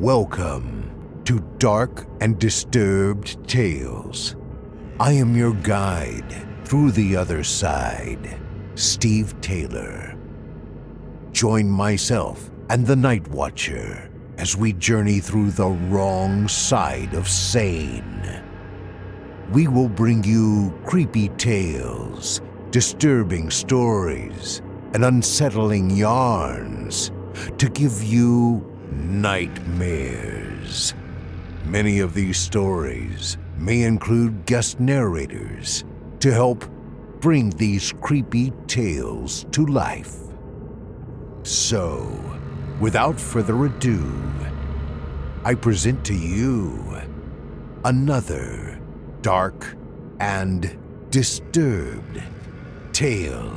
Welcome to Dark and Disturbed Tales. I am your guide through the other side, Steve Taylor. Join myself and the Nightwatcher as we journey through the wrong side of sane. We will bring you creepy tales, disturbing stories, and unsettling yarns to give you nightmares. Many of these stories may include guest narrators to help bring these creepy tales to life. So, without further ado, I present to you another dark and disturbed tale.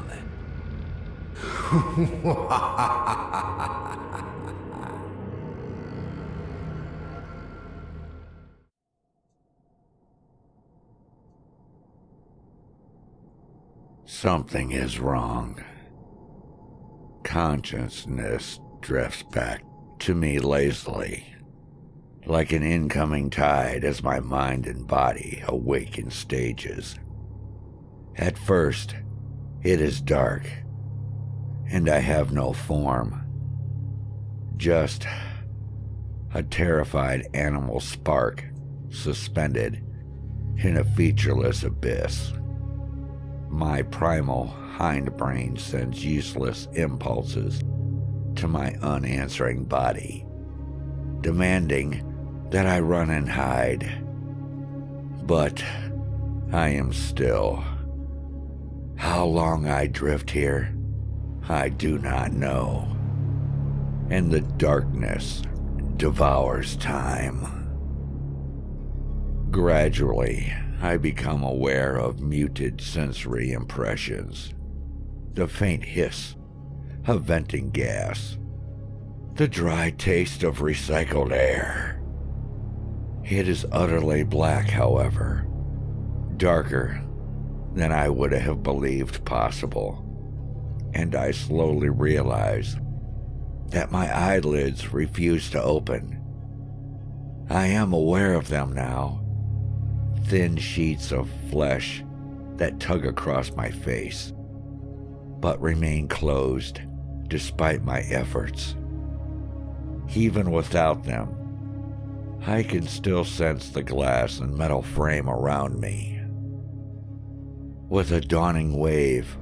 Something is wrong. Consciousness drifts back to me lazily, like an incoming tide as my mind and body awake in stages. At first, it is dark, and I have no form. Just a terrified animal spark suspended in a featureless abyss. My primal hindbrain sends useless impulses to my unanswering body, demanding that I run and hide. But I am still. How long I drift here, I do not know. And the darkness devours time. Gradually, I become aware of muted sensory impressions. The faint hiss of venting gas. The dry taste of recycled air. It is utterly black, however. Darker than I would have believed possible. And I slowly realize that my eyelids refuse to open. I am aware of them now. Thin sheets of flesh that tug across my face, but remain closed despite my efforts. Even without them, I can still sense the glass and metal frame around me. With a dawning wave,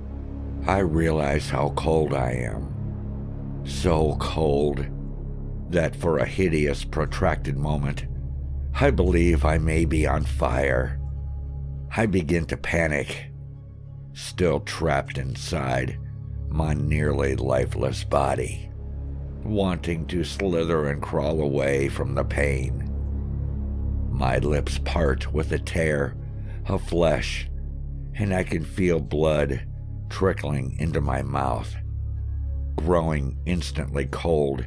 I realize how cold I am. So cold that for a hideous, protracted moment, I believe I may be on fire. I begin to panic, still trapped inside my nearly lifeless body, wanting to slither and crawl away from the pain. My lips part with a tear of flesh, and I can feel blood trickling into my mouth, growing instantly cold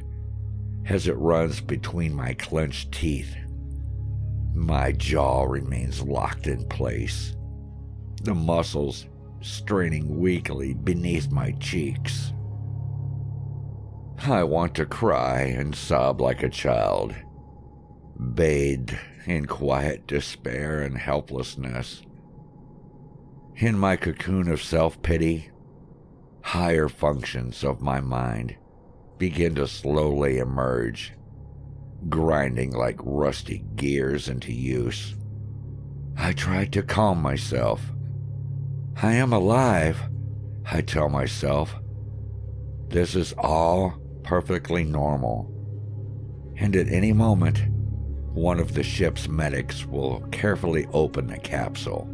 as it runs between my clenched teeth. My jaw remains locked in place, the muscles straining weakly beneath my cheeks. I want to cry and sob like a child, bathed in quiet despair and helplessness. In my cocoon of self-pity, higher functions of my mind begin to slowly emerge, grinding like rusty gears into use. I try to calm myself. I am alive, I tell myself. This is all perfectly normal. And at any moment, one of the ship's medics will carefully open the capsule,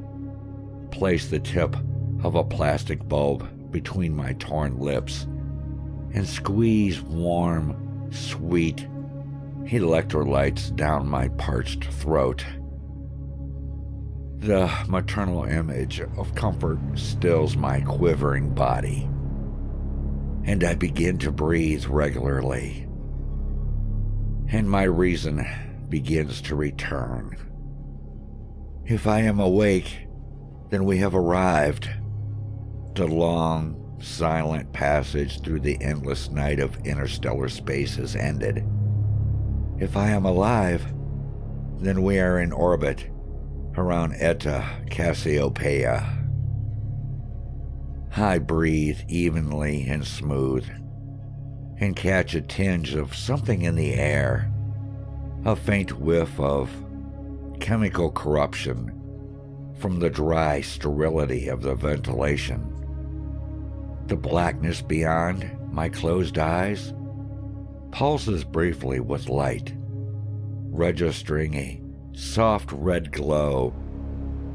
place the tip of a plastic bulb between my torn lips, and squeeze warm, sweet electrolytes down my parched throat. The maternal image of comfort stills my quivering body, and I begin to breathe regularly, and my reason begins to return. If I am awake, then we have arrived. The long, silent passage through the endless night of interstellar space has ended, If I am alive, then we are in orbit around Eta Cassiopeia. I breathe evenly and smooth and catch a tinge of something in the air, a faint whiff of chemical corruption from the dry sterility of the ventilation. The blackness beyond my closed eyes pulses briefly with light, registering a soft red glow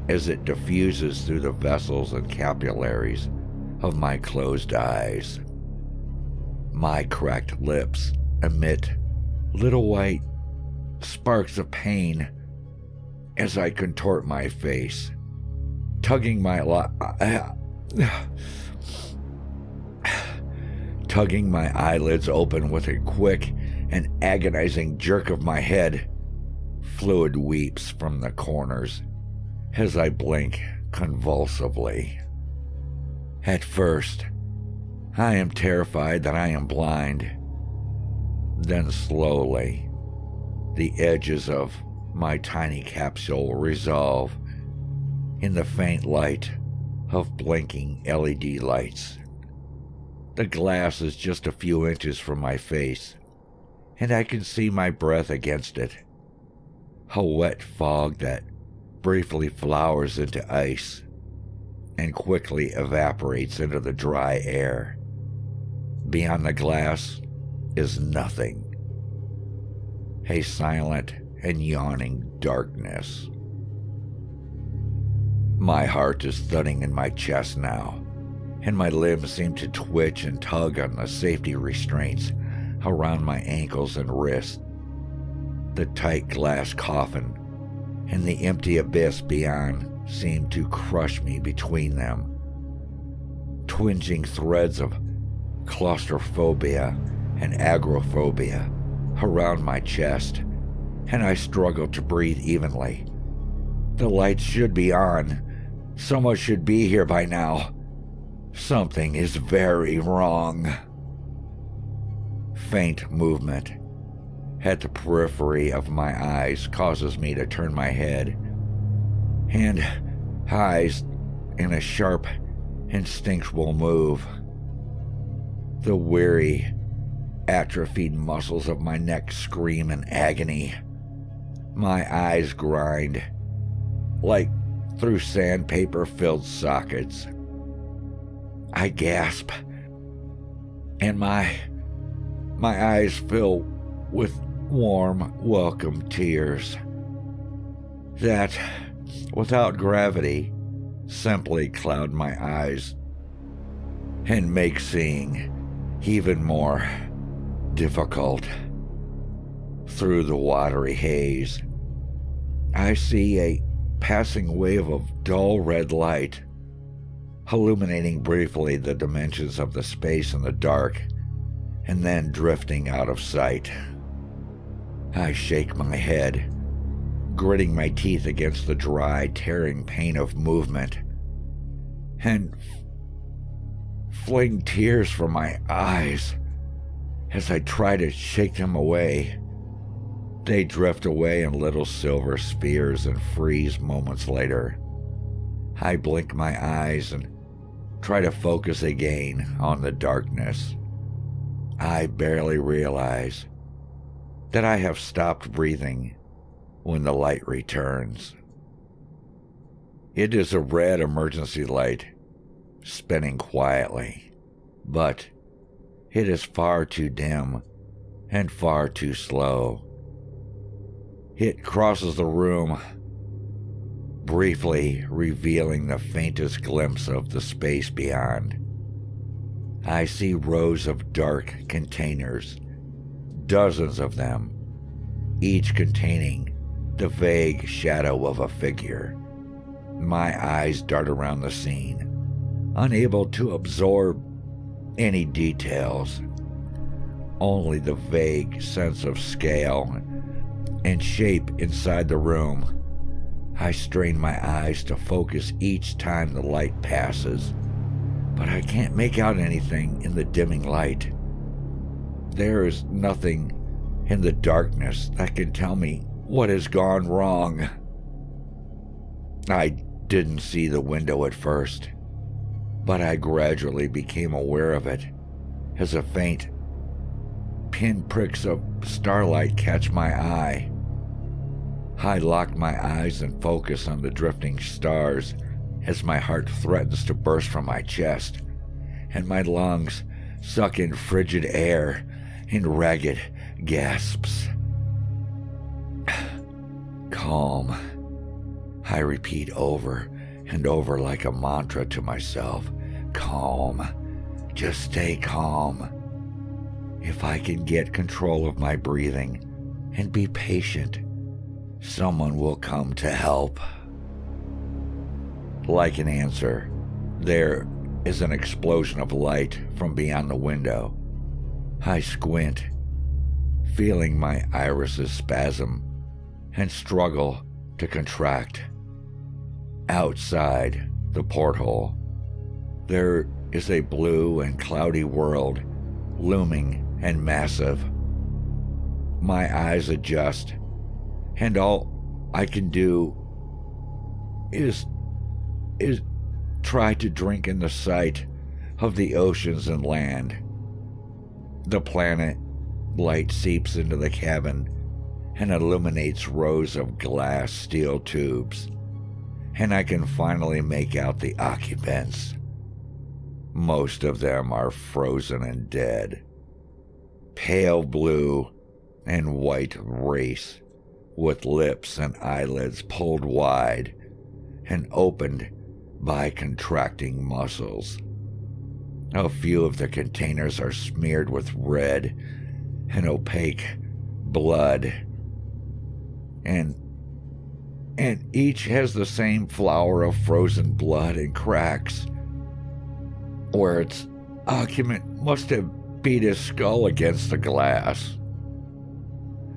as it diffuses through the vessels and capillaries of my closed eyes. My cracked lips emit little white sparks of pain as I contort my face, tugging my eyelids open with a quick and agonizing jerk of my head. Fluid weeps from the corners as I blink convulsively. At first, I am terrified that I am blind. Then slowly, the edges of my tiny capsule resolve in the faint light of blinking LED lights. The glass is just a few inches from my face, and I can see my breath against it. A wet fog that briefly flowers into ice and quickly evaporates into the dry air. Beyond the glass is nothing. A silent and yawning darkness. My heart is thudding in my chest now, and my limbs seem to twitch and tug on the safety restraints around my ankles and wrists. The tight glass coffin and the empty abyss beyond seem to crush me between them. Twinging threads of claustrophobia and agoraphobia around my chest, and I struggle to breathe evenly. The lights should be on. Someone should be here by now. Something is very wrong. Faint movement at the periphery of my eyes causes me to turn my head, and eyes in a sharp, instinctual move. The weary, atrophied muscles of my neck scream in agony. My eyes grind like through sandpaper-filled sockets. I gasp, and my eyes fill with warm, welcome tears that, without gravity, simply cloud my eyes and make seeing even more difficult. Through the watery haze, I see a passing wave of dull red light, illuminating briefly the dimensions of the space in the dark, and then drifting out of sight. I shake my head, gritting my teeth against the dry, tearing pain of movement, and fling tears from my eyes as I try to shake them away. They drift away in little silver spheres and freeze moments later. I blink my eyes and try to focus again on the darkness. I barely realize that I have stopped breathing when the light returns. It is a red emergency light, spinning quietly, but it is far too dim and far too slow. It crosses the room, briefly revealing the faintest glimpse of the space beyond. I see rows of dark containers, dozens of them, each containing the vague shadow of a figure. My eyes dart around the scene, unable to absorb any details, only the vague sense of scale and shape inside the room. I strain my eyes to focus each time the light passes, but I can't make out anything in the dimming light. There is nothing in the darkness that can tell me what has gone wrong. I didn't see the window at first, but I gradually became aware of it as a faint pinpricks of starlight catch my eye. I lock my eyes and focus on the drifting stars as my heart threatens to burst from my chest, and my lungs suck in frigid air in ragged gasps. Calm, I repeat over and over like a mantra to myself. Calm, just stay calm. If I can get control of my breathing and be patient, someone will come to help. Like an answer, there is an explosion of light from beyond the window. I squint, feeling my irises spasm and struggle to contract. Outside the porthole, there is a blue and cloudy world, looming and massive. My eyes adjust, and all I can do is try to drink in the sight of the oceans and land. The planet light seeps into the cabin and illuminates rows of glass steel tubes, and I can finally make out the occupants. Most of them are frozen and dead. Pale blue and white race, with lips and eyelids pulled wide and opened by contracting muscles. A few of the containers are smeared with red and opaque blood, and each has the same flower of frozen blood and cracks, where its occupant must have beat his skull against the glass.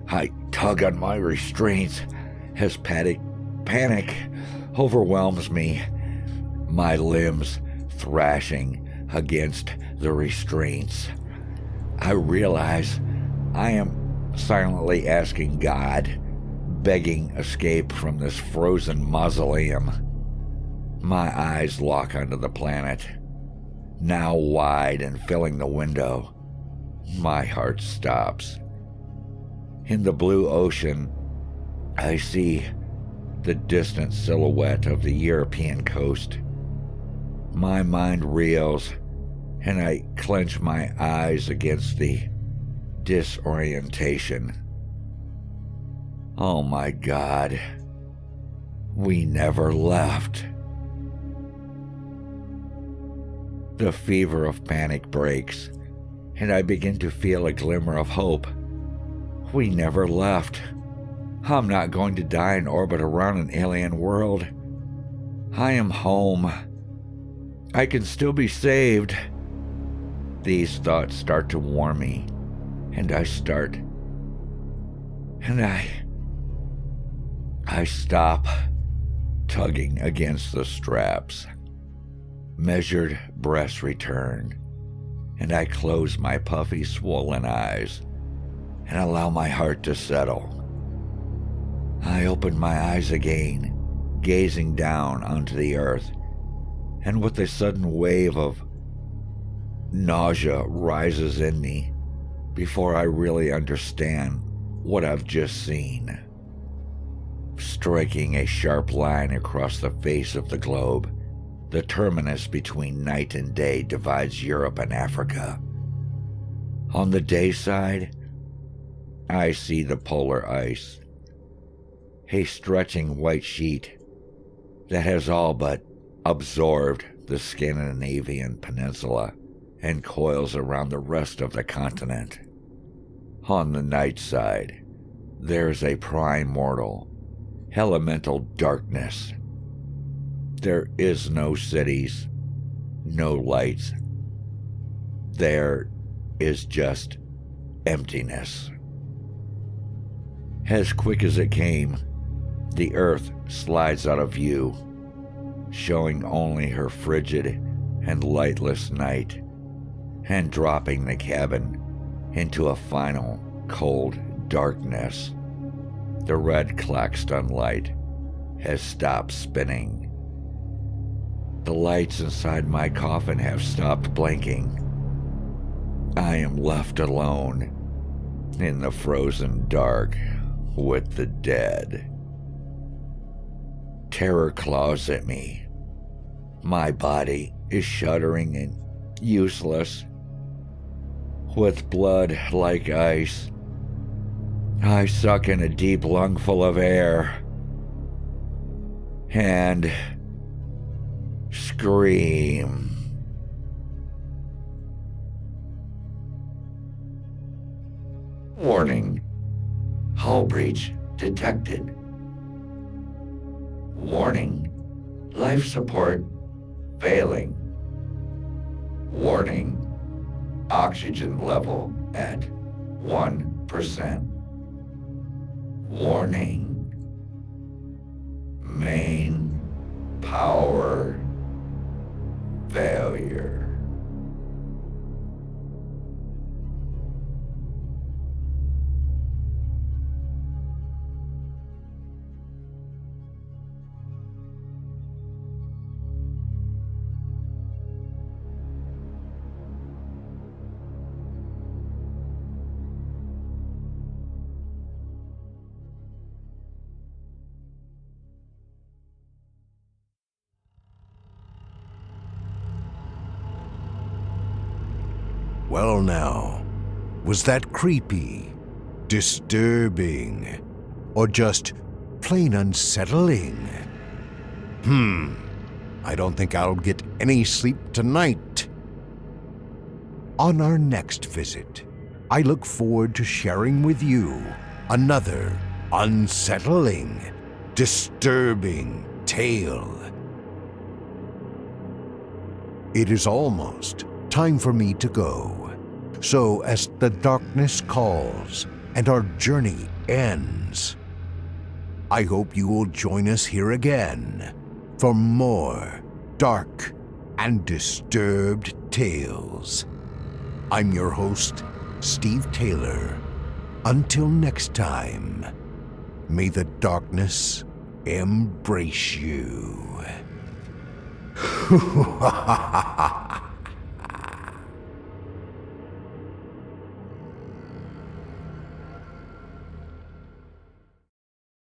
I tug on my restraints as panic overwhelms me, my limbs thrashing against the restraints. I realize I am silently asking God, begging escape from this frozen mausoleum. My eyes lock onto the planet, now wide and filling the window. My heart stops. In the blue ocean, I see the distant silhouette of the European coast. My mind reels, and I clench my eyes against the disorientation. Oh my God, we never left. The fever of panic breaks, and I begin to feel a glimmer of hope. We never left. I'm not going to die in orbit around an alien world. I am home. I can still be saved. These thoughts start to warm me, and I stop tugging against the straps. Measured breaths return, and I close my puffy, swollen eyes and allow my heart to settle. I open my eyes again, gazing down onto the earth, and with a sudden wave of nausea rises in me before I really understand what I've just seen. Striking a sharp line across the face of the globe, the terminus between night and day divides Europe and Africa. On the day side, I see the polar ice, a stretching white sheet that has all but absorbed the Scandinavian peninsula and coils around the rest of the continent. On the night side, there's a primordial, elemental darkness. There is no cities, no lights. There is just emptiness. As quick as it came, the earth slides out of view, showing only her frigid and lightless night, and dropping the cabin into a final, cold darkness. The red Claxton light has stopped spinning. The lights inside my coffin have stopped blinking. I am left alone in the frozen dark with the dead. Terror claws at me. My body is shuddering and useless. With blood like ice, I suck in a deep lungful of air and scream. Warning. Hull breach detected. Warning. Life support failing. Warning. Oxygen level at 1%. Warning. Main power failure. Well now, was that creepy, disturbing, or just plain unsettling? I don't think I'll get any sleep tonight. On our next visit, I look forward to sharing with you another unsettling, disturbing tale. It is almost time for me to go. So as the darkness calls and our journey ends, I hope you will join us here again for more dark and disturbed tales. I'm your host, Steve Taylor. Until next time, may the darkness embrace you.